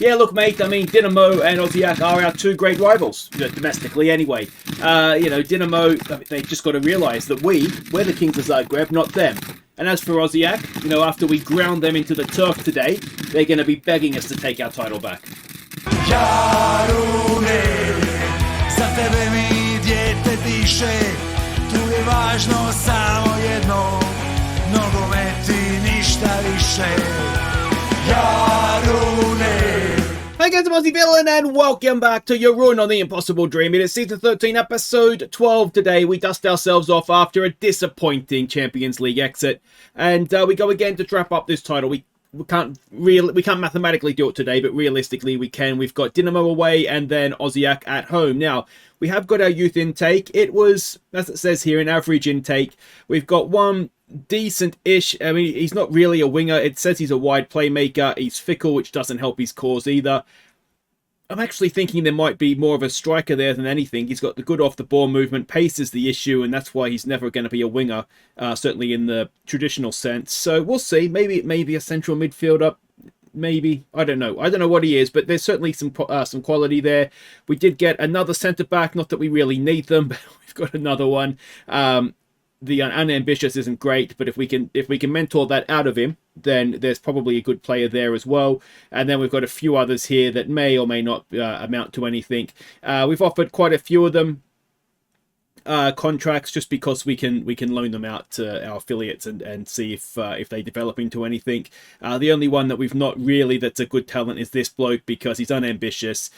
Yeah, look, mate, I mean, Dinamo and Osijek are our two great rivals, domestically anyway. Dinamo, they've just got to realise that we're the Kings of Zagreb, not them. And as for Osijek, after we ground them into the turf today, they're going to be begging us to take our title back. Jarune, za tebe mi dijete diše, tu je važno samo jedno, nogomet i ništa više. Hi guys, I'm Aussie Villain and welcome back to Jarun on the Impossible Dream. It is season 13, episode 12 today. We dust ourselves off after a disappointing Champions League exit, and we go again to trap up this title. We can't mathematically do it today, but realistically we can. We've got Dinamo away and then Osijek at home. Now, we have got our youth intake. It was, as it says here, an average intake. We've got one decent-ish. I mean, he's not really a winger. It says he's a wide playmaker. He's fickle, which doesn't help his cause either. I'm actually thinking there might be more of a striker there than anything. He's got the good off-the-ball movement. Pace is the issue, and that's why he's never going to be a winger, certainly in the traditional sense. So we'll see. Maybe a central midfielder. Maybe. I don't know. I don't know what he is, but there's certainly some quality there. We did get another centre-back. Not that we really need them, but we've got another one. The unambitious isn't great, but if we can mentor that out of him, then there's probably a good player there as well. And then we've got a few others here that may or may not amount to anything. We've offered quite a few of them contracts just because we can loan them out to our affiliates and see if they develop into anything. The only one that we've not really that's a good talent is this bloke because he's unambitious.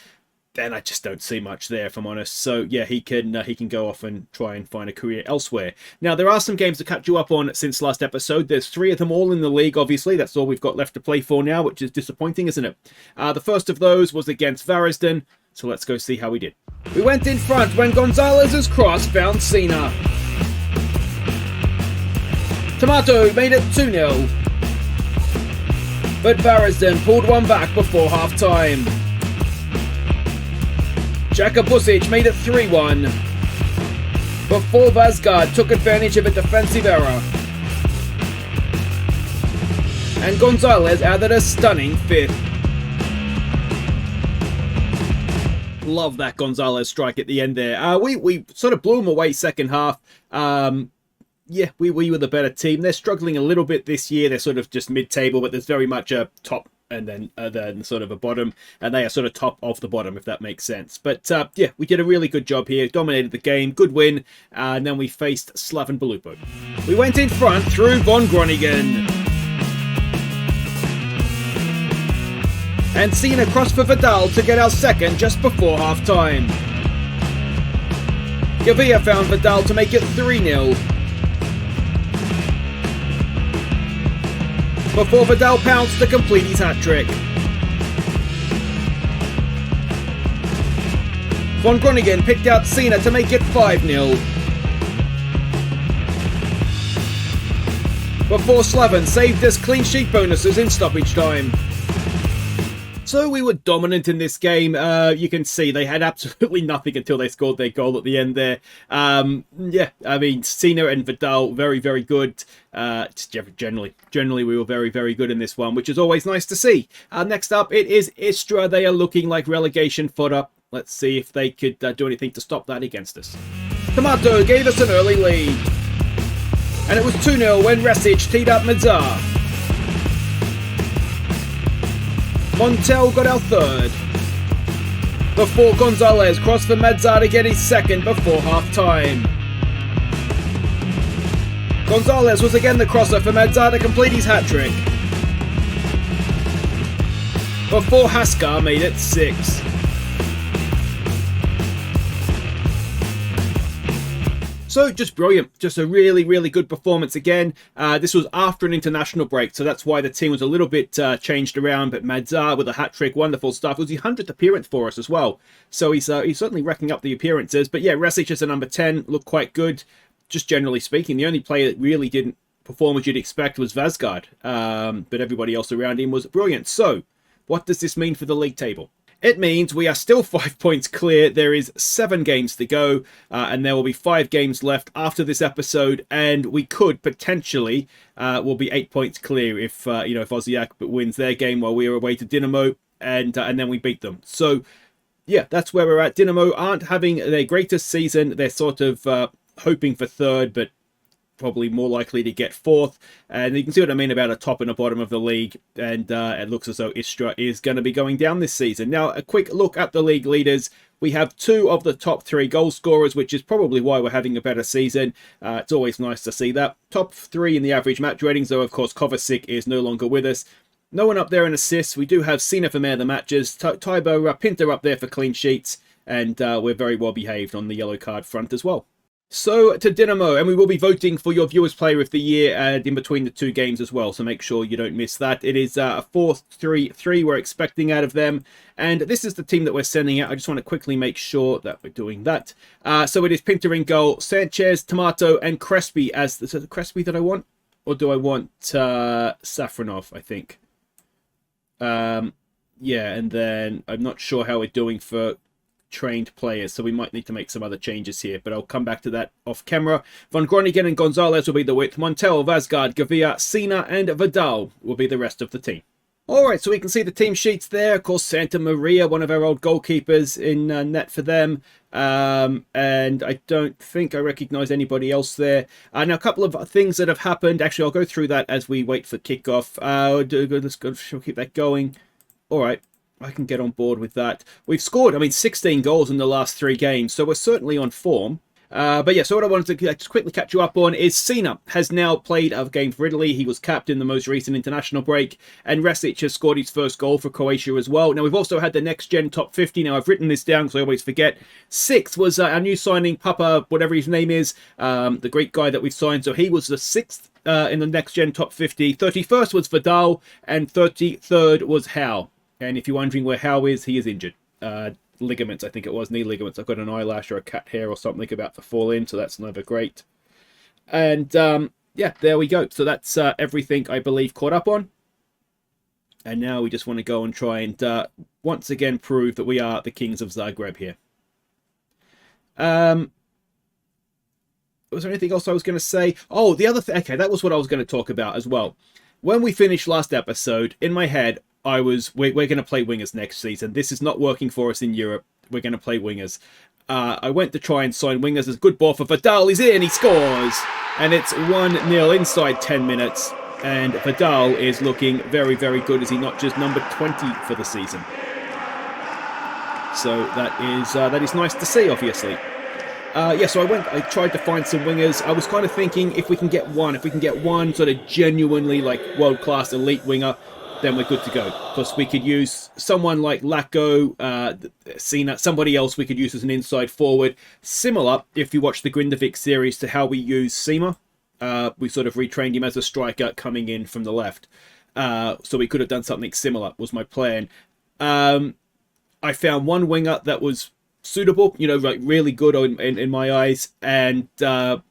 Then I just don't see much there, if I'm honest. So yeah, he can go off and try and find a career elsewhere. Now there are some games to catch you up on since last episode. There's 3 of them all in the league. Obviously, that's all we've got left to play for now, which is disappointing, isn't it? The first of those was against Varazden. So let's go see how we did. We went in front when Gonzalez's cross found Cena. Tomato made it 2-0, but Varazden pulled one back before half time. Jaka Busic made it 3-1 before Vazgard took advantage of a defensive error. And Gonzalez added a stunning 5th. Love that Gonzalez strike at the end there. We sort of blew them away second half. Yeah, we were the better team. They're struggling a little bit this year. They're sort of just mid-table, but there's very much a top and then sort of a bottom, and they are sort of top of the bottom, if that makes sense. But yeah, we did a really good job here, dominated the game, good win, and then we faced Slaven Belupo. We went in front through Von Groningen. And Cena crossed for Vidal to get our second just before half-time. Gavia found Vidal to make it 3-0. Before Vidal pounced to complete his hat-trick. Von Groningen picked out Cena to make it 5-0. Before Slaven saved us clean sheet bonuses in stoppage time. So we were dominant in this game. You can see they had absolutely nothing until they scored their goal at the end there. Yeah, I mean, Cena and Vidal, very, very good. Generally, we were very, very good in this one, which is always nice to see. Next up, it is Istra. They are looking like relegation fodder. Let's see if they could do anything to stop that against us. Tomato gave us an early lead. And it was 2-0 when Resic teed up Medzar. Montel got our third. Before Gonzalez crossed for Medzar to get his second before half-time. Gonzalez was again the crosser for Medzar to complete his hat-trick. Before Haskar made it 6. So just brilliant. Just a really, really good performance again. This was after an international break, so that's why the team was a little bit changed around. But Madzar with a hat-trick, wonderful stuff. It was his 100th appearance for us as well. So he's certainly racking up the appearances. But yeah, Resic as a number 10 looked quite good. Just generally speaking, the only player that really didn't perform as you'd expect was Vazgard. But everybody else around him was brilliant. So what does this mean for the league table? It means we are still 5 points clear. There is 7 games to go, and there will be 5 games left after this episode, and we could potentially will be 8 points clear if if Osijek wins their game while we are away to Dinamo, and then we beat them. So yeah, that's where we're at. Dinamo aren't having their greatest season. They're sort of hoping for third, but probably more likely to get fourth. And you can see what I mean about a top and a bottom of the league. And it looks as though Istra is going to be going down this season. Now, a quick look at the league leaders. We have 2 of the top 3 goal scorers, which is probably why we're having a better season. It's always nice to see that. Top 3 in the average match ratings, though, of course, Kovacic is no longer with us. No one up there in assists. We do have Sina for man of the matches. Tybo Pinter up there for clean sheets. And we're very well behaved on the yellow card front as well. So to Dinamo, and we will be voting for your Viewers Player of the Year and in between the 2 games as well, so make sure you don't miss that. It is a 4-3-3 we're expecting out of them, and this is the team that we're sending out. I just want to quickly make sure that we're doing that. So it is Pinter in goal, Sanchez, Tomato, and Crespi as the Crespi that I want, or do I want Safronov, I think. Yeah, and then I'm not sure how we're doing for trained players, so we might need to make some other changes here, but I'll come back to that off camera. Von Groningen and Gonzalez will be the width. Montel, Vazgard, Gavia, Sina, and Vidal will be the rest of the team. Alright, so we can see the team sheets there. Of course, Santa Maria, one of our old goalkeepers, in net for them. And I don't think I recognise anybody else there. Now, a couple of things that have happened. Actually, I'll go through that as we wait for kickoff. Let's go, we'll keep that going. Alright. I can get on board with that. We've scored, 16 goals in the last 3 games, so we're certainly on form. But yeah, so what I wanted to just quickly catch you up on is Sina has now played a game for Italy. He was capped in the most recent international break, and Resic has scored his first goal for Croatia as well. Now, we've also had the next gen top 50. Now, I've written this down because I always forget. 6th was our new signing, Papa, whatever his name is, the Greek guy that we've signed. So he was the 6th in the next gen top 50. 31st was Vidal, and 33rd was Howe. And if you're wondering where Howe is, he is injured. Ligaments, I think it was, knee ligaments. I've got an eyelash or a cat hair or something about to fall in, so that's never great. And yeah, there we go. So that's everything, I believe, caught up on. And now we just want to go and try and once again prove that we are the Kings of Zagreb here. Was there anything else I was going to say? Oh, the other thing. Okay, that was what I was going to talk about as well. When we finished last episode, in my head, we're going to play wingers next season. This is not working for us in Europe. We're going to play wingers. I went to try and sign wingers. There's a good ball for Vidal. He's in. He scores. And it's 1-0 inside 10 minutes. And Vidal is looking very, very good. Is he not just number 20 for the season? So that is nice to see, obviously. Yeah, so I tried to find some wingers. I was kind of thinking if we can get one sort of genuinely like world-class elite winger, then we're good to go. Because we could use someone like Lacko, Sina, somebody else we could use as an inside forward. Similar, if you watch the Grindavik series, to how we use Sima. We sort of retrained him as a striker coming in from the left. So we could have done something similar, was my plan. I found one winger that was suitable, like really good in my eyes. And I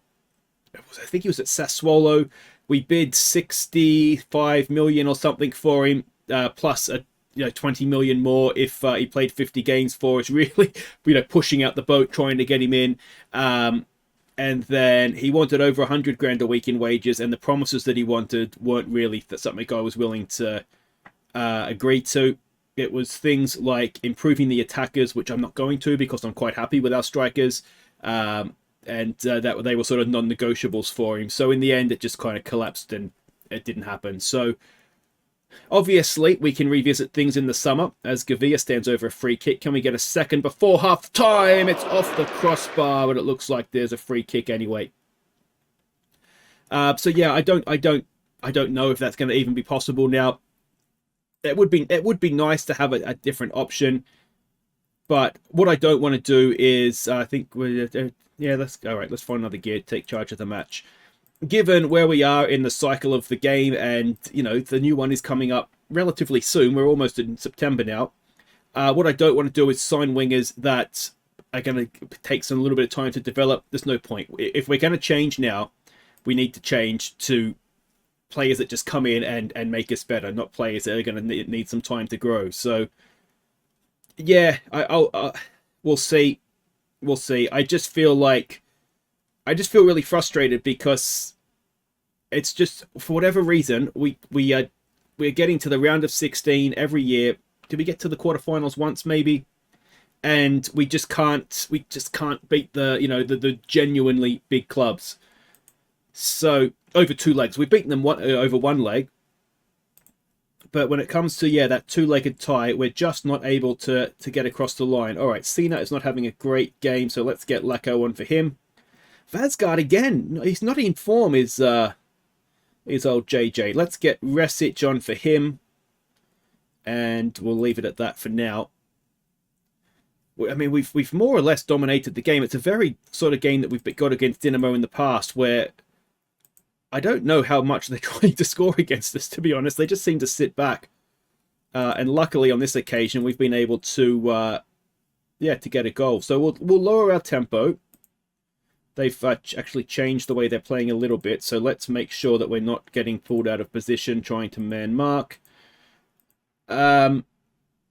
think he was at Sassuolo. We bid 65 million or something for him, plus 20 million more if he played 50 games for us. Really, pushing out the boat, trying to get him in. And then he wanted over 100 grand a week in wages, and the promises that he wanted weren't really something I was willing to agree to. It was things like improving the attackers, which I'm not going to because I'm quite happy with our strikers. And that they were sort of non-negotiables for him. So in the end, it just kind of collapsed and it didn't happen. So obviously, we can revisit things in the summer as Gavia stands over a free kick. Can we get a second before half time? It's off the crossbar, but it looks like there's a free kick anyway. So yeah, I don't know if that's going to even be possible now. It would be nice to have a different option. But what I don't want to do is, I think let's find another gear to take charge of the match. Given where we are in the cycle of the game, and the new one is coming up relatively soon. We're almost in September now. What I don't want to do is sign wingers that are going to take a little bit of time to develop. There's no point. If we're going to change now, we need to change to players that just come in and make us better, not players that are going to need some time to grow. So yeah, we'll see. We'll see. I just feel really frustrated because it's just, for whatever reason, we're getting to the round of 16 every year did we get to the quarterfinals once maybe? And we just can't beat the, you know, the genuinely big clubs. So over 2 legs, we've beaten them over 1 leg. But when it comes to, yeah, that 2-legged tie, we're just not able to get across the line. All right, Cena is not having a great game, so let's get Lacko on for him. Vasgard again. He's not in form, is old JJ. Let's get Resic on for him. And we'll leave it at that for now. I mean, we've more or less dominated the game. It's a very sort of game that we've got against Dinamo in the past, where I don't know how much they're trying to score against us, to be honest. They just seem to sit back. And luckily on this occasion, we've been able to, to get a goal. So we'll lower our tempo. They've actually changed the way they're playing a little bit. So let's make sure that we're not getting pulled out of position, trying to man mark.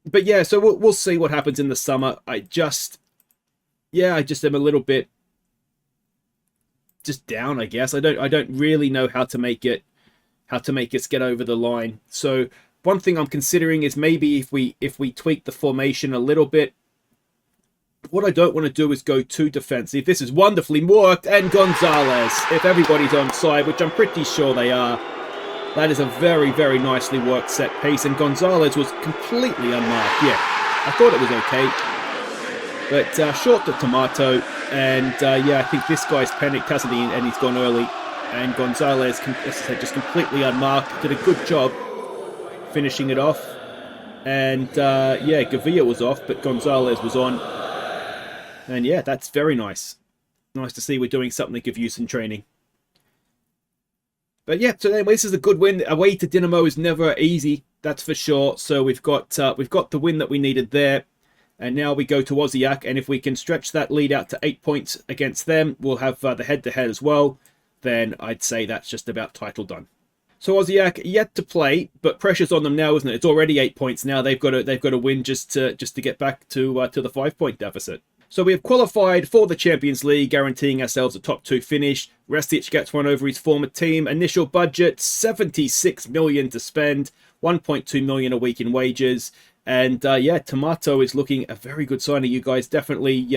But yeah, so we'll see what happens in the summer. I just am a little bit just down, I guess. I don't really know how to make us get over the line. So one thing I'm considering is maybe if we tweak the formation a little bit. What I don't want to do is go too defensive. This is wonderfully worked, and Gonzalez, if everybody's on side, which I'm pretty sure they are, that is a very, very nicely worked set piece, and Gonzalez was completely unmarked. Yeah, I thought it was okay, but short to Tomato, and yeah, I think this guy's panicked, hasn't he, and he's gone early, and Gonzalez, as I said, just completely unmarked, did a good job finishing it off, and yeah, Gavia was off, but Gonzalez was on. And yeah, that's very nice. Nice to see we're doing something to give you some training. But yeah, so anyway, this is a good win. Away to Dinamo is never easy, that's for sure. So we've got the win that we needed there. And now we go to Osijek, and if we can stretch that lead out to 8 points against them, we'll have the head-to-head as well. Then I'd say that's just about title done. So Osijek yet to play, but pressure's on them now, isn't it? It's already 8 points now. They've got to win just to get back to the 5-point deficit. So we have qualified for the Champions League, guaranteeing ourselves a top 2 finish. Restic gets one over his former team. Initial budget, 76 million to spend, 1.2 million a week in wages. And yeah, Tomato is looking a very good signing. You guys definitely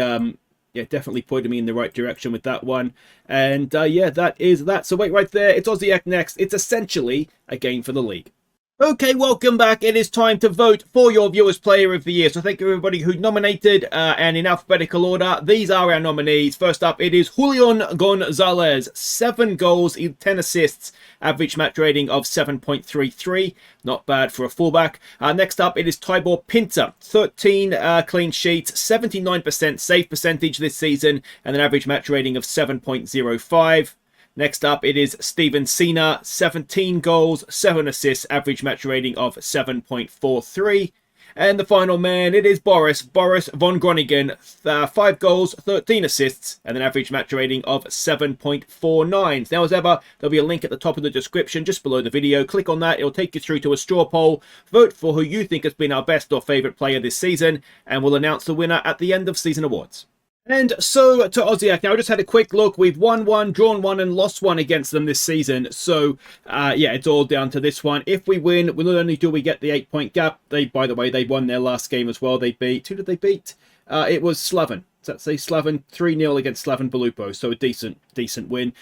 pointed me in the right direction with that one. And yeah, that is that. So wait right there. It's Osijek next. It's essentially a game for the league. Okay, welcome back. It is time to vote for your Viewers Player of the Year. So thank you everybody who nominated, and in alphabetical order, these are our nominees. First up, it is Julian Gonzalez. 7 goals, 10 assists, average match rating of 7.33. Not bad for a fullback. Next up, it is Tibor Pinter. 13 clean sheets, 79% save percentage this season, and an average match rating of 7.05. Next up, it is Steven Cena, 17 goals, 7 assists, average match rating of 7.43. And the final man, it is Boris von Groningen, 5 goals, 13 assists, and an average match rating of 7.49. Now, as ever, there'll be a link at the top of the description, just below the video. Click on that, it'll take you through to a straw poll. Vote for who you think has been our best or favourite player this season, and we'll announce the winner at the end of season awards. And so to Osijek. Now, I just had a quick look. We've won 1, drawn 1, and lost 1 against them this season. So, yeah, it's all down to this one. If we win, not only do we get the 8-point gap, by the way, they won their last game as well. They beat, who did they beat? It was Slaven. Does that say Slaven? 3-0 against Slaven Belupo. So a decent win.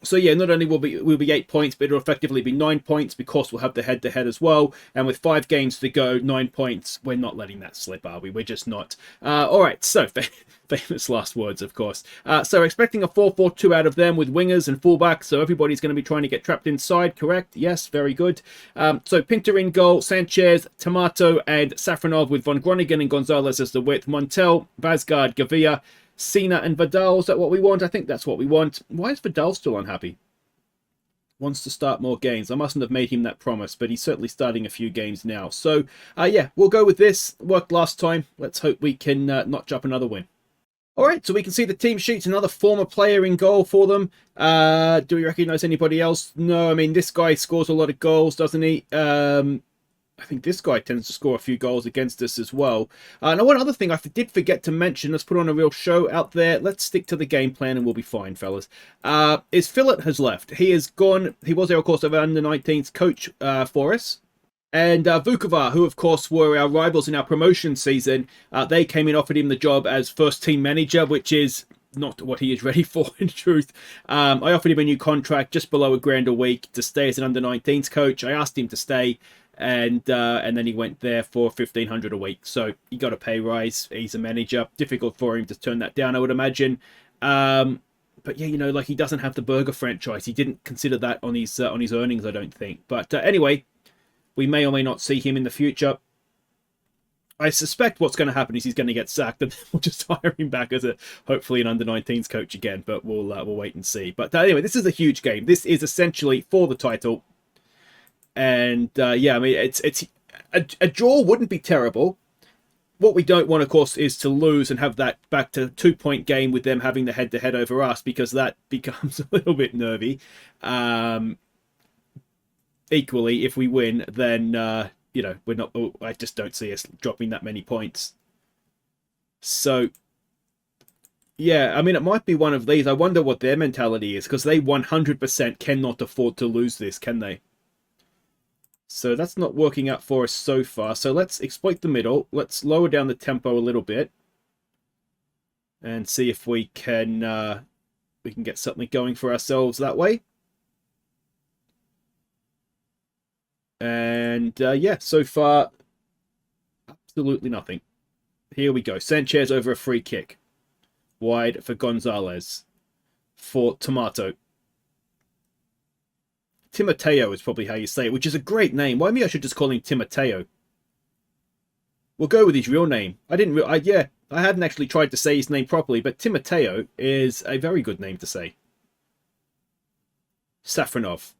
So yeah, not only will be 8 points, but it'll effectively be 9 points because we'll have the head-to-head as well. And with 5 games to go, 9 points, we're not letting that slip, are we? We're just not. All right, so famous last words, of course. So expecting a 4-4-2 out of them with wingers and fullbacks. So everybody's going to be trying to get trapped inside, correct? Yes, very good. So Pinter in goal, Sanchez, Tomato, and Safronov with von Groningen and Gonzalez as the width. Montel, Vasgard, Gavia, Cena and Vidal. Is that what we want? I think that's what we want. Why is Vidal still unhappy? Wants to start more games. I mustn't have made him that promise, but he's certainly starting a few games now. So, yeah, we'll go with this. Worked last time. Let's hope we can notch up another win. All right, so we can see the team sheets. Another former player in goal for them. Do we recognize anybody else? No, I mean, this guy scores a lot of goals, doesn't he? I think this guy tends to score a few goals against us as well. Now, one other thing I did forget to mention, let's put on a real show out there. Let's stick to the game plan and we'll be fine, fellas. Is Philip has left. He has gone. He was there, of course, of under-19s coach for us. And Vukovar, who of course were our rivals in our promotion season, they came in, offered him the job as first team manager, which is not what he is ready for, in truth. I offered him a new contract just below $1,000 a week to stay as an under-19s coach. I asked him to stay, and then he went there for $1,500 a week. So he got a pay rise. He's a manager. Difficult for him to turn that down, I would imagine. But yeah, you know, like, he doesn't have the burger franchise. He didn't consider that on his earnings, I don't think. But anyway, we may or may not see him in the future. I suspect what's going to happen is he's going to get sacked, and we'll just hire him back as hopefully an under-19s coach again. But we'll wait and see. But anyway, this is a huge game. This is essentially for the title, and yeah, I mean, it's a draw wouldn't be terrible. What we don't want, of course, is to lose and have that back to 2-point game with them having the head-to-head over us, because that becomes a little bit nervy. Equally, if we win, then you know, we're not. I just don't see us dropping that many points. So, yeah, I mean, it might be one of these. I wonder what their mentality is, because they 100% cannot afford to lose this, can they? So that's not working out for us so far. So let's exploit the middle. Let's lower down the tempo a little bit and see if we can get something going for ourselves that way. And yeah, so far, absolutely nothing. Here we go. Sanchez over a free kick. Wide for Gonzalez. For Tomato. Timoteo is probably how you say it, which is a great name. Why me? I should just call him Timoteo. We'll go with his real name. I hadn't actually tried to say his name properly, but Timoteo is a very good name to say. Safronov.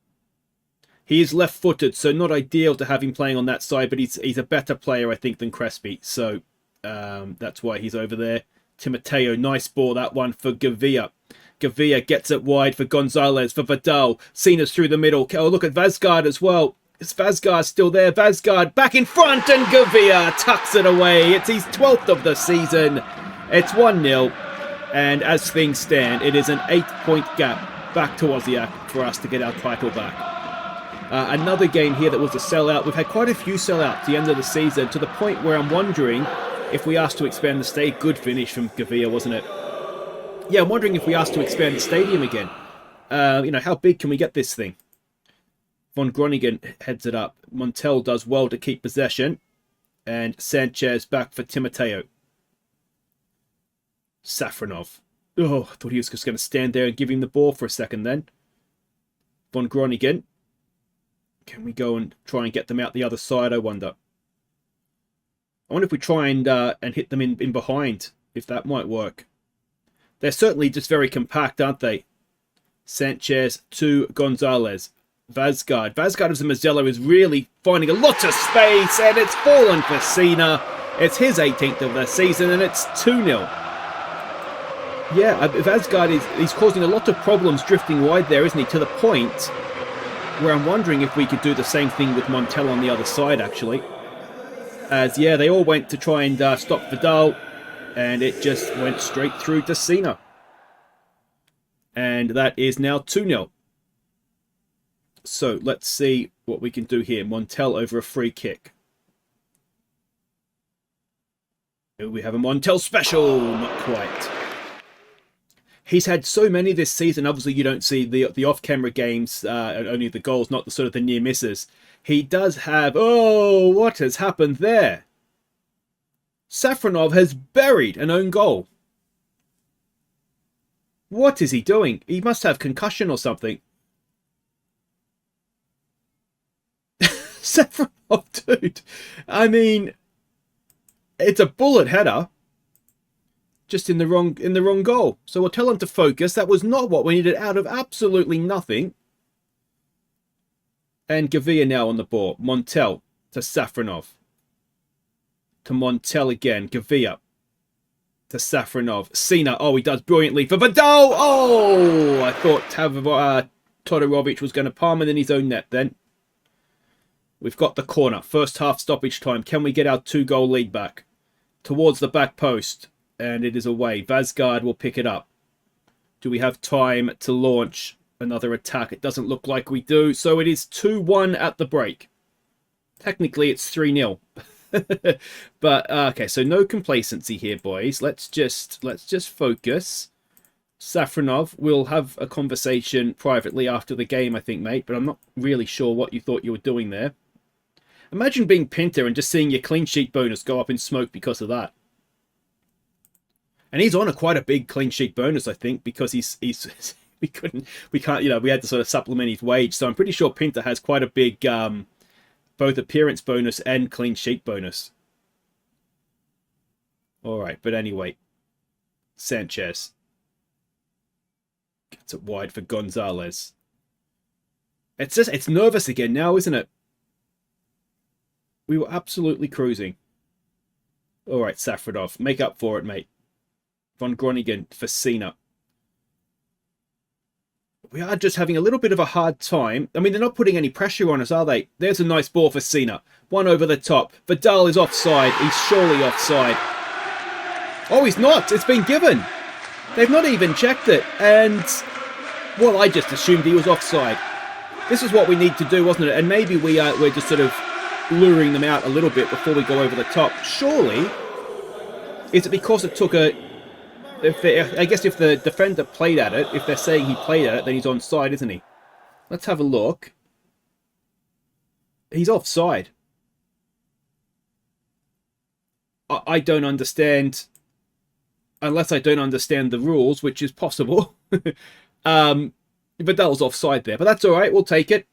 He is left-footed, so not ideal to have him playing on that side, but he's a better player, I think, than Crespi. So that's why he's over there. Timoteo, nice ball, that one for Gavia. Gavia gets it wide for Gonzalez, for Vidal. Cena's through the middle. Oh, look at Vazgard as well. Is Vazgard still there? Vazgard back in front, and Gavia tucks it away. It's his 12th of the season. It's 1-0. And as things stand, it is an 8-point gap back to Osijek for us to get our title back. Another game here that was a sellout. We've had quite a few sellouts at the end of the season, to the point where I'm wondering if we asked to expand the stadium. Good finish from Gavia, wasn't it? Yeah, I'm wondering if we asked to expand the stadium again. You know, how big can we get this thing? Von Groningen heads it up. Montel does well to keep possession. And Sanchez back for Timoteo. Safronov. Oh, I thought he was just going to stand there and give him the ball for a second then. Von Groningen. Can we go and try and get them out the other side, I wonder? I wonder if we try and hit them in behind, if that might work. They're certainly just very compact, aren't they? Sanchez to Gonzalez. Vazgard. Vazgard as a Mazzella is really finding a lot of space, and it's fallen for Cena. It's his 18th of the season, and it's 2-0. Yeah, Vazgard he's causing a lot of problems drifting wide there, isn't he? To the point where I'm wondering if we could do the same thing with Montel on the other side, actually. As, yeah, they all went to try and stop Vidal, and it just went straight through to Cena. And that is now 2-0. So, let's see what we can do here. Montel over a free kick. We have a Montel special. Not quite. He's had so many this season. Obviously, you don't see the off-camera games, only the goals, not the sort of the near misses. He does have... Oh, what has happened there? Safronov has buried an own goal. What is he doing? He must have concussion or something. Safronov, dude. I mean, it's a bullet header. Just in the wrong goal. So we'll tell him to focus. That was not what we needed out of absolutely nothing. And Gavia now on the ball. Montel to Safronov. To Montel again. Gavia to Safronov. Cena. Oh, he does brilliantly for Vidal. Oh, I thought Todorovic was going to palm it in his own net then. We've got the corner. First half stoppage time. Can we get our 2-goal lead back? Towards the back post. And it is away. Vazgard will pick it up. Do we have time to launch another attack? It doesn't look like we do. So it is 2-1 at the break. Technically, it's 3-0. But, okay, so no complacency here, boys. Let's just focus. Safronov, we'll have a conversation privately after the game, I think, mate, but I'm not really sure what you thought you were doing there. Imagine being Pinter and just seeing your clean sheet bonus go up in smoke because of that. And he's on quite a big clean sheet bonus, I think, because we can't, we had to sort of supplement his wage. So I'm pretty sure Pinter has quite a big, both appearance bonus and clean sheet bonus. All right, but anyway, Sanchez gets it wide for Gonzalez. It's nervous again now, isn't it? We were absolutely cruising. All right, Safronov, make up for it, mate. Von Groningen for Cena. We are just having a little bit of a hard time. I mean, they're not putting any pressure on us, are they? There's a nice ball for Cena. One over the top. Vidal is offside. He's surely offside. Oh, he's not. It's been given. They've not even checked it. And, well, I just assumed he was offside. This is what we need to do, wasn't it? And maybe we're just sort of luring them out a little bit before we go over the top. Surely, is it because it took a... I guess if the defender played at it, if they're saying he played at it, then he's onside, isn't he? Let's have a look. He's offside. I don't understand, unless I don't understand the rules, which is possible. But that was offside there. But that's all right, we'll take it.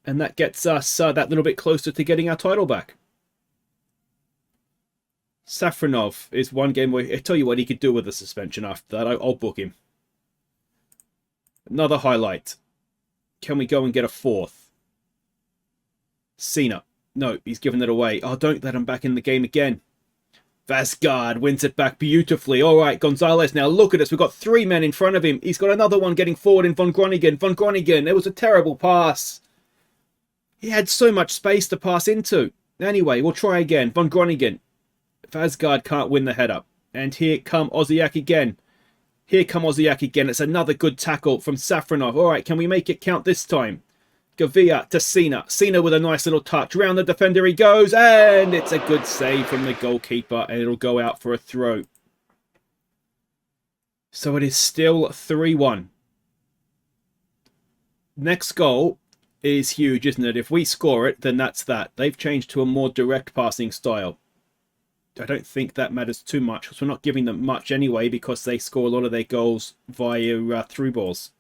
And that gets us that little bit closer to getting our title back. Safronov is one game where I tell you what he could do with a suspension after that. I'll book him. Another highlight. Can we go and get a fourth? Cena. No, he's given it away. Oh, don't let him back in the game again. Vasgard wins it back beautifully. All right, Gonzalez now. Look at us. We've got 3 men in front of him. He's got another one getting forward in Von Groningen. Von Groningen. It was a terrible pass. He had so much space to pass into. Anyway, we'll try again. Von Groningen. Vasgard can't win the head-up. And here come Osijek again. Here come Osijek again. It's another good tackle from Safronov. All right, can we make it count this time? Gavia to Cena. Cena with a nice little touch. Round the defender he goes. And it's a good save from the goalkeeper. And it'll go out for a throw. So it is still 3-1. Next goal is huge, isn't it? If we score it, then that's that. They've changed to a more direct passing style. I don't think that matters too much because we're not giving them much anyway because they score a lot of their goals via through balls.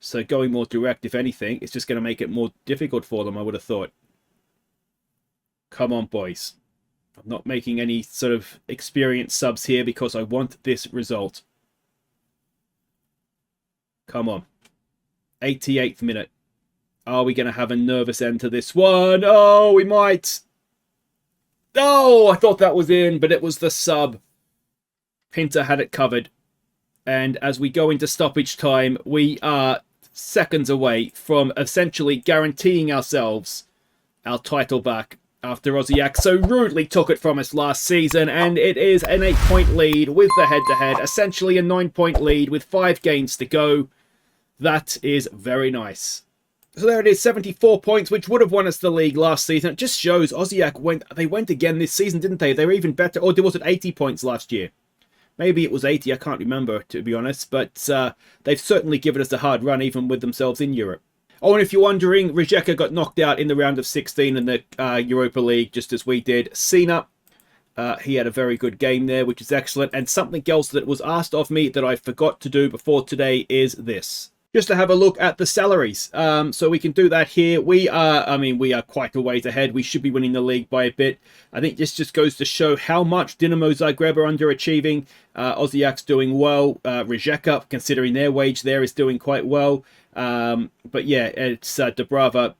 So going more direct, if anything, it's just going to make it more difficult for them, I would have thought. Come on, boys. I'm not making any sort of experienced subs here because I want this result. Come on. 88th minute. Are we going to have a nervous end to this one? Oh, we might. Oh, I thought that was in, but it was the sub. Pinter had it covered. And as we go into stoppage time, we are seconds away from essentially guaranteeing ourselves our title back after Osijek so rudely took it from us last season. And it is an 8-point lead with the head-to-head. Essentially a 9-point lead with 5 games to go. That is very nice. So there it is, 74 points, which would have won us the league last season. It just shows Osijek went again this season, didn't they? They were even better. Or was it 80 points last year? Maybe it was 80, I can't remember, to be honest. But they've certainly given us a hard run, even with themselves in Europe. Oh, and if you're wondering, Rijeka got knocked out in the round of 16 in the Europa League, just as we did. Cena, he had a very good game there, which is excellent. And something else that was asked of me that I forgot to do before today is this. Just to have a look at the salaries. So we can do that here. We are quite a ways ahead. We should be winning the league by a bit. I think this just goes to show how much Dinamo Zagreb are underachieving. Osijek's doing well. Rijeka, considering their wage there, is doing quite well. But yeah, it's Dubrava.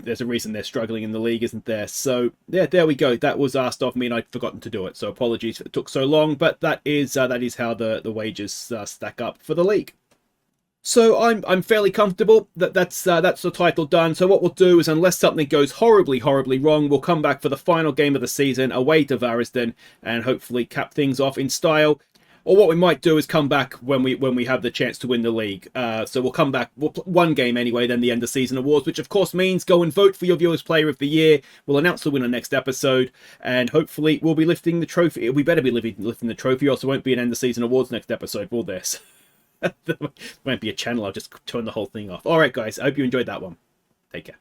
There's a reason they're struggling in the league, isn't there? So yeah, there we go. That was asked of me and I'd forgotten to do it. So apologies if it took so long, but that is how the wages stack up for the league. So I'm fairly comfortable that that's the title done. So what we'll do is, unless something goes horribly wrong, we'll come back for the final game of the season away to Varisden and hopefully cap things off in style. Or what we might do is come back when we have the chance to win the league. So we'll come back, one game anyway, then the end of season awards, which of course means go and vote for your Viewers Player of the Year. We'll announce the winner next episode, and hopefully we'll be lifting the trophy. We better be lifting the trophy, or else it won't be an end of season awards next episode, will this? There won't be a channel, I'll just turn the whole thing off. Alright guys, I hope you enjoyed that one. Take care.